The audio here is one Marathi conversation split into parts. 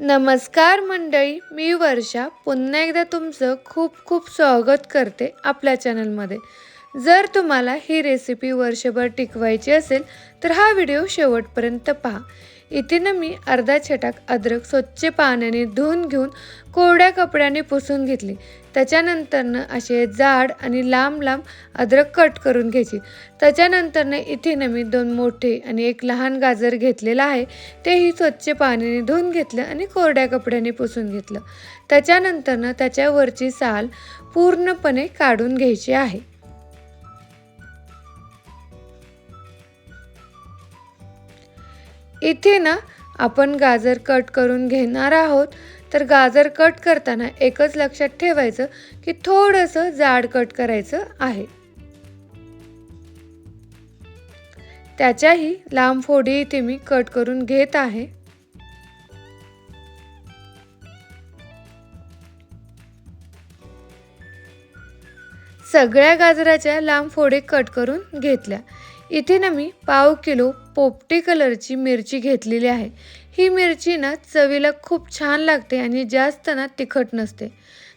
नमस्कार मंडळी, मी वर्षा पुन्हा एकदा तुमचं खूप खूप स्वागत करते आपल्या चॅनलमध्ये. जर तुम्हाला ही रेसिपी वर्षभर टिकवायची असेल तर हा व्हिडिओ शेवटपर्यंत पहा. इथे ना मी अर्धा छटाक अद्रक स्वच्छ पाण्याने धुवून घेऊन कोरड्या कपड्याने पुसून घेतली. त्याच्यानंतरनं असे जाड आणि लांब लांब अद्रक कट करून घ्यायची. त्याच्यानंतरनं इथे ना मी 2 मोठे आणि 1 लहान गाजर घेतलेला आहे. तेही स्वच्छ पाण्याने धुवून घेतलं आणि कोरड्या कपड्याने पुसून घेतलं. त्याच्यानंतरनं त्याच्यावरची साल पूर्णपणे काढून घ्यायची आहे. इथे ना आपण गाजर कट करून घेणार आहोत. तर गाजर कट करताना एकच लक्षात ठेवायचं की थोडंसं जाड कट करायचं आहे. त्याच्याही लांब फोडी इथे मी कट करून घेत आहे. सगळ्या गाजराच्या लांब फोडी कट करून घेतल्या. इथे ना मी पाव किलो पोपटी कलरची मिरची घेतलेली आहे. ही मिरची ना चवीला खूप छान लागते आणि जास्त ना तिखट नसते.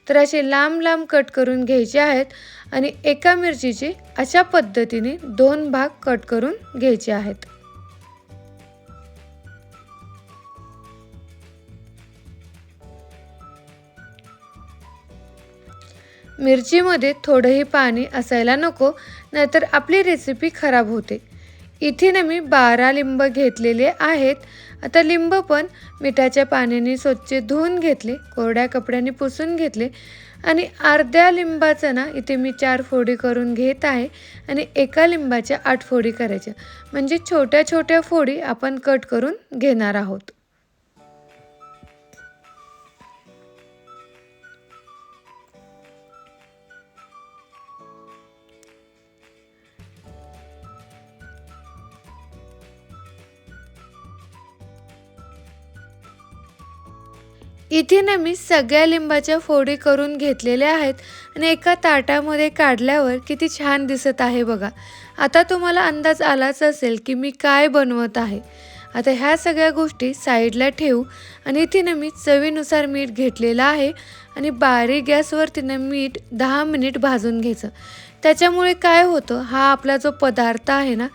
तर असे लांब लांब कट करून घ्यायचे आहेत आणि एका मिरचीचे अशा पद्धतीने 2 भाग कट करून घ्यायचे आहेत. मिरचीमध्ये थोडंही पाणी असायला नको, नाहीतर आपली रेसिपी खराब होते. इथे ना मी 12 लिंब घेतलेले आहेत. आता लिंब पण मिठाच्या पाण्याने स्वच्छ धुवून घेतले, कोरड्या कपड्याने पुसून घेतले आणि अर्ध्या लिंबाचं ना इथे मी 4 फोडी करून घेत आहे आणि एका लिंबाच्या 8 फोडी करायच्या. म्हणजे छोट्या छोट्या फोडी आपण कट करून घेणार आहोत. इथे ना मी सगळ्या लिंबाच्या फोडी करून घेतलेल्या आहेत आणि एका ताटामध्ये काढल्यावर किती छान दिसत आहे बघा. आता तुम्हाला अंदाज आलाच असेल की मी काय बनवत आहे. आता ह्या सगळ्या गोष्टी साईडला ठेवू आणि इथे ना मी चवीनुसार मीठ घेतलेलं आहे आणि बारीक गॅसवरती ना मीठ 10 मिनिट भाजून घ्यायचं. त्याच्यामुळे काय होतं, हा आपला जो पदार्थ आहे ना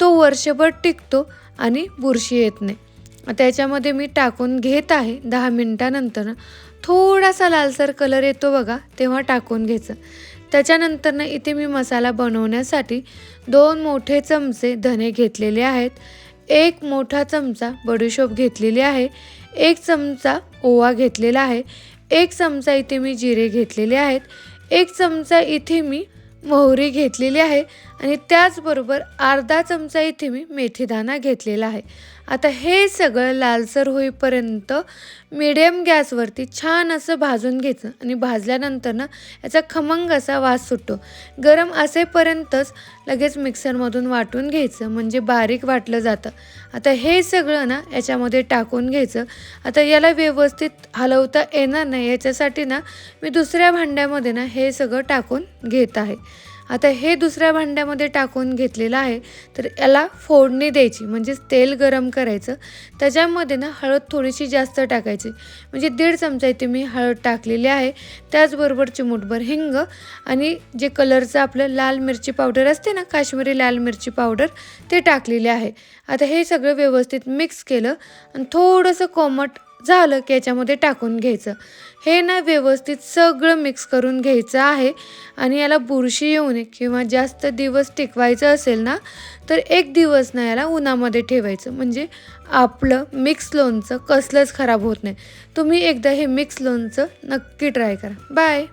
तो वर्षभर टिकतो आणि बुरशी येत नाही. आता याच्यामध्ये मी टाकून घेत आहे. 10 मिनिटानंतर थोडासा लालसर कलर येतो बघा, तेव्हा टाकून घ्यायचं. त्याच्यानंतरनं इथे मी मसाला बनवण्यासाठी 2 मोठे चमचे धने घेतलेले आहेत, 1 मोठा चमचा बडीशोप घेतलेली आहे, 1 चमचा ओवा घेतलेला आहे, 1 चमचा इथे मी जिरे घेतलेले आहेत, 1 चमचा इथे मी मोहरी घेतलेली आहे आणि त्याचबरोबर अर्धा चमचा इथे मी मेथीदाणा घेतलेला आहे. आता हे सगळं लालसर होईपर्यंत मीडियम गॅसवरती छान असं भाजून घ्यायचं आणि भाजल्यानंतर ना याचा खमंग असा वास सुटतो. गरम असेपर्यंतच लगेच मिक्सरमधून वाटून घ्यायचं, म्हणजे बारीक वाटलं जातं. आता हे सगळं ना याच्यामध्ये टाकून घ्यायचं. आता याला व्यवस्थित हलवता येणार नाही याच्यासाठी ना मी दुसऱ्या भांड्यामध्ये ना हे सगळं टाकून घेत आहे. आता हे दुसऱ्या भांड्यामध्ये टाकून घेतलेलं आहे. तर याला फोडणी द्यायची, म्हणजे तेल गरम करायचं. त्याच्यामध्ये ना हळद थोडीशी जास्त टाकायची, म्हणजे 1.5 चमचा इथे मी हळद टाकलेली आहे. त्याचबरोबर चिमूटभर हिंग आणि जे कलरचं आपलं लाल मिरची पावडर असते ना, काश्मीरी लाल मिरची पावडर, ते टाकलेले आहे. आता हे सगळं व्यवस्थित मिक्स केलं आणि थोडंसं कोमट झालं की याच्यामध्ये टाकून घ्यायचं. हे ना व्यवस्थित सगळं मिक्स करून घ्यायचं आहे आणि याला बुरशी येऊ नये किंवा जास्त दिवस टिकवायचं असेल ना तर 1 दिवस ना याला उन्हामध्ये ठेवायचं, म्हणजे आपलं मिक्स लोणचं कसलंच खराब होत नाही. तुम्ही एकदा हे मिक्स लोणचं नक्की ट्राय करा. बाय.